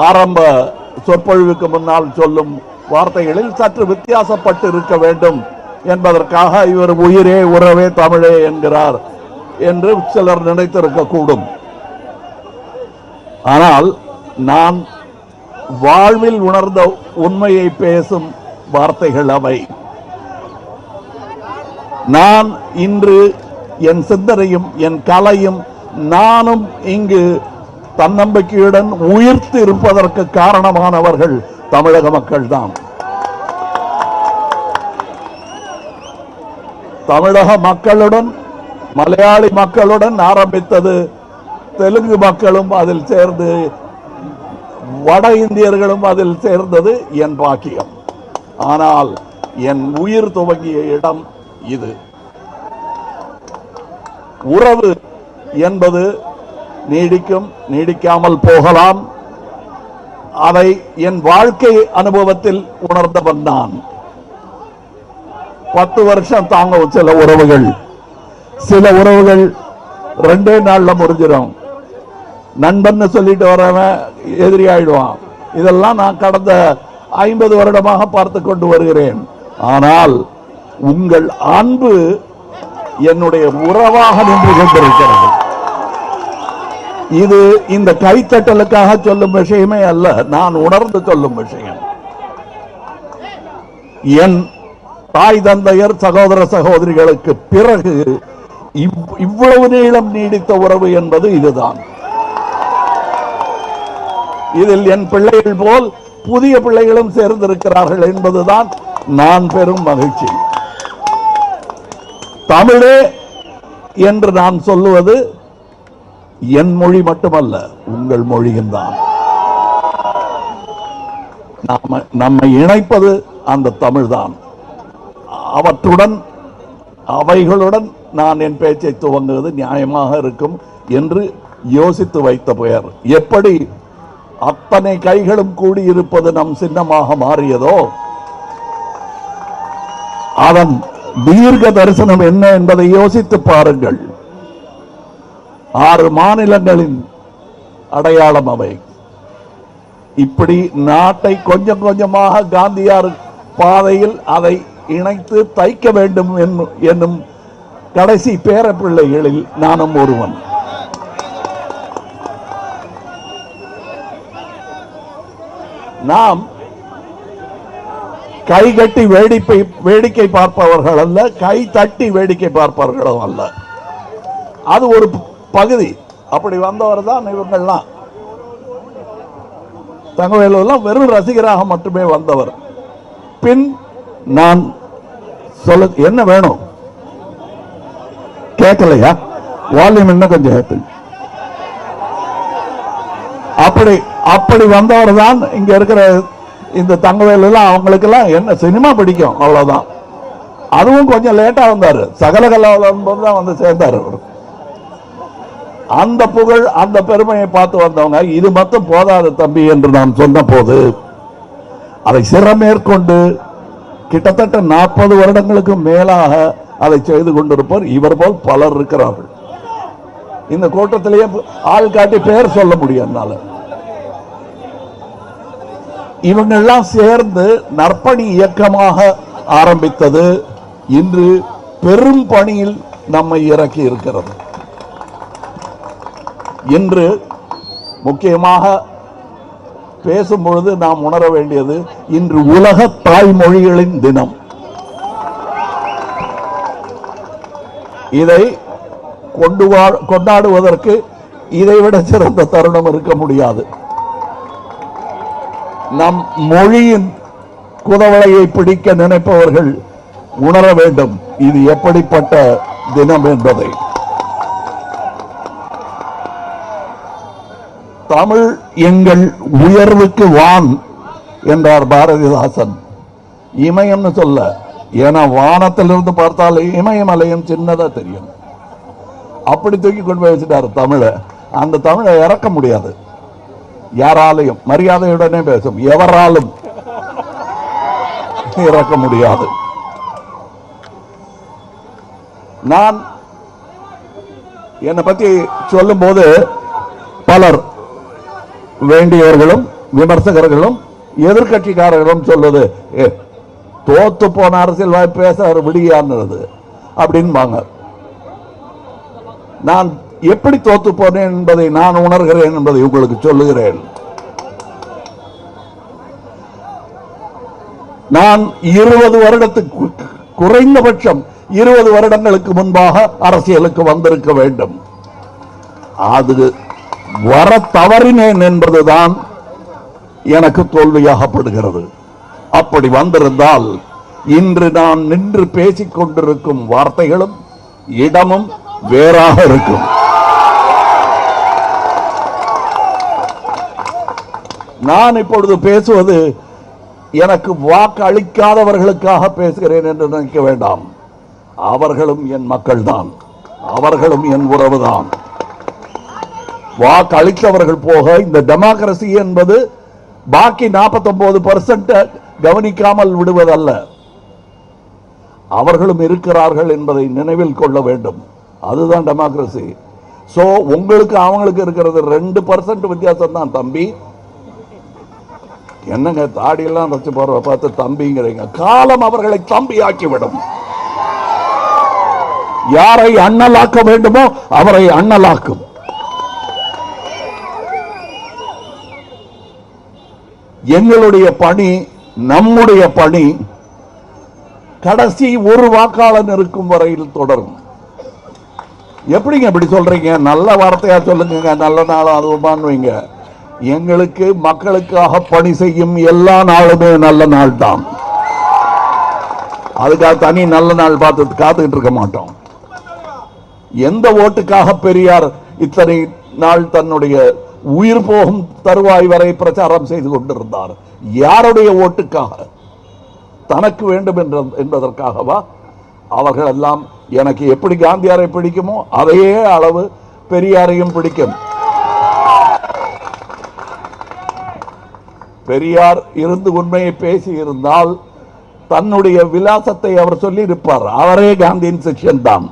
ஆரம்ப சொற்பொழிவுக்கு முன்னால் சொல்லும் வார்த்தைகளில் சற்று வித்தியாசப்பட்டு இருக்க வேண்டும் என்பதற்காக இவர் உயிரே உறவே தமிழே என்கிறார் என்று சிலர் நினைத்திருக்க கூடும். ஆனால் நான் வாழ்வில் உணர்ந்த உண்மையை பேசும் வார்த்தைகள் அவை. நான் இன்று என் சிந்தனையும் என் கலையும் நானும் இங்கு தன்னம்பிக்கையுடன் உயிர்த்து இருப்பதற்கு காரணமானவர்கள் தமிழக மக்கள் தான். தமிழக மக்களுடன் மலையாளி மக்களுடன் ஆரம்பித்தது, தெலுங்கு மக்களும் அதில் சேர்ந்து வட இந்தியர்களும் அதில் சேர்ந்தது என் பாக்கியம். ஆனால் என் உயிர் துவங்கிய இடம் இது. உறவு என்பது நீடிக்கும், நீடிக்காமல் போகலாம். அதை என் வாழ்க்கை அனுபவத்தில் உணர்ந்தவன் நான். 10 வருஷம் தாங்கும் சில உறவுகள். சில உறவுகள் 2 நாள்ல முறிஞ்சிடும். நண்பன் சொல்லிட்டு வரவன் எதிரி ஆயிடுவான். இதெல்லாம் நான் கடந்த 50 வருடமாக பார்த்து கொண்டு வருகிறேன். ஆனால் உங்கள் அன்பு என்னுடைய உறவாக நின்று கொண்டிருக்கிறது. இது இந்த கைத்தட்டலுக்காக சொல்லும் விஷயமே அல்ல, நான் உணர்ந்து சொல்லும் விஷயம். என் தாய் தந்தையர் சகோதர சகோதரிகளுக்கு பிறகு இவ்வளவு நீளம் நீடித்த உறவு என்பது இதுதான். இதில் என் பிள்ளைகள் போல் புதிய பிள்ளைகளும் சேர்ந்திருக்கிறார்கள் என்பதுதான் நான் பெரும் மகிழ்ச்சி. தமிழே என்று நான் சொல்லுவது என் மொழி மட்டுமல்ல, உங்கள் மொழியும் தான். நம்மை இணைப்பது அந்த தமிழ் தான். அவற்றுடன் அவைகளுடன் நான் என் பேச்சை துவங்குவது நியாயமாக இருக்கும் என்று யோசித்து வைத்த பெயர். எப்படி அத்தனை கைகளும் கூடியிருப்பது நம் சின்னமாக மாறியதோ, அதன் தீர்க்க தரிசனம் என்ன என்பதை யோசித்து பாருங்கள். 6 மாநிலங்களின் அடையாளம் அவை. இப்படி நாட்டை கொஞ்சம் கொஞ்சமாக காந்தியார் பாதையில் அதை இணைத்து தைக்க வேண்டும் என்னும் கடைசி பேரப்பிள்ளைகளில் நானும் ஒருவன். நாம் கை கட்டி வேடிக்கை பார்ப்பவர்கள் அல்ல, கை தட்டி வேடிக்கை பார்ப்பவர்களும் அல்ல. அது ஒரு பகுதி. அப்படி வந்தவர் தான் இவங்கள்லாம். தங்கவேலு வெறும் ரசிகராக மட்டுமே வந்தவர். பின் நான் சொல்ல என்ன வேணும் கேட்கலையா? வால்யூம் இன்னும் கொஞ்சம் ஏத்து. அப்படி வந்தவர் தான் இங்க இருக்கிற இந்த தங்கவேலு. அவங்களுக்கு எல்லாம் என்ன சினிமா பிடிக்கும், அவ்வளவுதான். அதுவும் கொஞ்சம் லேட்டா வந்தாரு. சகலகலாவதன் போது தான் வந்து சேர்ந்தார் அவர். அந்த புகழ், அந்த பெருமையை பார்த்து வந்தவங்க இது மட்டும் போதாது தம்பி என்று நான் சொன்ன போது அதை சிறமேற்கொண்டு கிட்டத்தட்ட 40 வருடங்களுக்கு மேலாக அதை செய்து கொண்டிருப்பார். இவர் போல் பலர் இருக்கிறார்கள். இந்த கூட்டத்திலேயே ஆள் காட்டி பெயர் சொல்ல முடியும் என்னால. இவங்கெல்லாம் சேர்ந்து நற்பணி இயக்கமாக ஆரம்பித்தது இன்று பெரும் பணியில் நம்மை இறக்கி இருக்கிறது. இன்று முக்கியமாக பேசும்பொழுது நாம் உணர வேண்டியது, இன்று உலக தாய்மொழிகளின் தினம். இதை கொண்டாடுவதற்கு இதைவிட சிறந்த தருணம் இருக்க முடியாது. நம் மொழியின் குதவளையை பிடிக்க நினைப்பவர்கள் உணர வேண்டும் இது எப்படிப்பட்ட தினம் என்பதை. தமிழ் எங்கள் உயர்வுக்கு வான் என்றார் பாரதிதாசன். இமயம்னு சொல்ல, ஏன்னா வானத்திலிருந்து பார்த்தால் இமயமலையும் சின்னதா தெரியும். அப்படி தூக்கி கொண்டு போய் வச்சுட்டாரு தமிழை. அந்த தமிழை இறக்க முடியாது யாராலையும். மரியாதையுடனே பேசும், எவராலும் இறக்க முடியாது. நான் என்னை பத்தி சொல்லும் போது பலர் வேண்டியவர்களும் விமர்சகர்களும் எதிர்கட்சிக்காரர்களும் சொல்லுது, தோத்து போன அரசியல்வாதி பேச விடியான்றது அப்படின்பாங்க. நான் எப்படி தோத்து போனேன் என்பதை நான் உணர்கிறேன் என்பதை உங்களுக்கு சொல்லுகிறேன். நான் 20 வருடத்துக்கு குறைந்தபட்சம் 20 வருடங்களுக்கு முன்பாக அரசியலுக்கு வந்திருக்க வேண்டும். அது வர தவறினேன் என்பதுதான் எனக்கு தோல்வியாகப்படுகிறது. அப்படி வந்திருந்தால் இன்று நான் நின்று பேசிக் கொண்டிருக்கும் வார்த்தைகளும் இடமும் வேறாக இருக்கும். நான் இப்பொழுது பேசுவது எனக்கு வாக்கு அளிக்காதவர்களுக்காக பேசுகிறேன் என்று நினைக்க வேண்டாம். அவர்களும் என் மக்கள் தான், அவர்களும் என் உறவுதான். வாக்கு அளித்தவர்கள் போக இந்த டெமோக்ரசி என்பது பாக்கி 49% கவனிக்காமல் விடுவதல்ல. அவர்களும் இருக்கிறார்கள் என்பதை நினைவில் கொள்ள வேண்டும். அதுதான் டெமோக்ரசி. சோ உங்களுக்கு அவங்களுக்கு இருக்கிறது 2% வித்தியாசம் தான். தம்பி என்னங்க தாடியெல்லாம் வச்சு போற பார்த்து தம்பிங்கிறீங்க. காலம் அவர்களை தம்பி ஆக்கிவிடும். யாரை அண்ணலாக்க வேண்டுமோ அவரை அண்ணலாக்கும். எங்களுடைய பணி, நம்முடைய பணி கடைசி ஒரு வாக்காளன் இருக்கும் வரையில் தொடரும். எப்படிங்க இப்படி சொல்றீங்க? நல்ல வார்த்தையா சொல்லுங்க. நல்ல நாளும் அதுவும் வைங்க. எங்களுக்கு மக்களுக்காக பணி செய்யும் எல்லா நாளுமே நல்ல நாள் தான். அதுக்காக தனி நல்ல நாள் பார்த்து காத்துக்கிட்டு இருக்க மாட்டோம். எந்த ஓட்டுக்காக பெரியார் இத்தனை நாள் தன்னுடைய உயிர் போகும் தருவாய் வரை பிரச்சாரம் செய்து கொண்டிருந்தார்? யாருடைய ஓட்டுக்காக? தனக்கு வேண்டும் என்பதற்காகவா? அவர்கள் எல்லாம் எனக்கு எப்படி காந்தியாரை பிடிக்குமோ அதே அளவு பெரியாரையும் பிடிக்கும். பெரியார் இருந்து உண்மையை பேசி இருந்தால் தன்னுடைய விலாசத்தை அவர் சொல்லி இருப்பார். அவரே காந்தியின் சிஷ்யன் தான்.